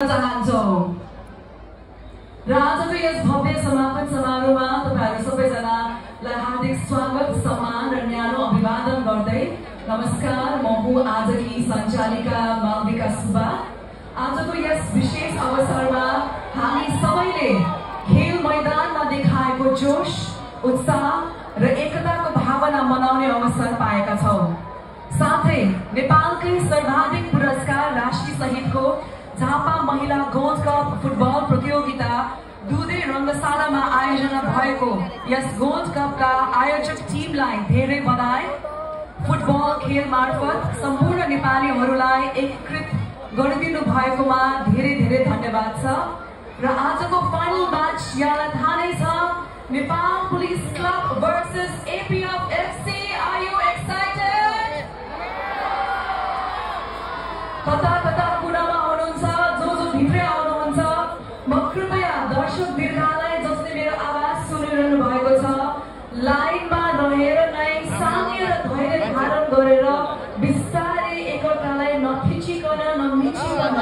चाहन्छौं र आजको यस भव्य समापन समारोहमा तपाईहरु सबैजनालाई हार्दिक स्वागत सम्मान र न्यानो अभिवादन गर्दै नमस्कार। म हुँ आजकी सञ्चालिका मालविका सुब्बा। आजको यस विशेष अवसरमा हामी सबैले खेल मैदानमा देखाएको जोश, उत्साह र एकताको भावना मनाउने अवसर पाएका छौं। साथै नेपालकै सर्वाधिक पुरस्कार राशि सहितको झापा महिला गोल्ड कप फुटबल प्रतियोगिता दुधे रङ्गशालामा आयोजना भएको यस गोल्ड कपका आयोजक टिमलाई धेरै बधाई। फुटबल खेल मार्फत सम्पूर्ण नेपालीहरूलाई एकीकृत गरिदिनु भएकोमा धेरै धेरै धन्यवाद छ। र आजको फाइनल म्याच यहाँलाई थाहा नै छ, Nepal police club versus APF FC. Are you excited? कता कता कुनामा हुनुहुन्छ, जो भित्रै आउनुहुन्छ, म कृपया दर्शक वृन्दलाई जसले मेरो आवाज सुनिरहनु भएको छ, लाइनमा रहेर नै साम्य र धैर्य धारण गरेर बिस्तारै एकअर्कालाई नथिचिकन नमिचिकन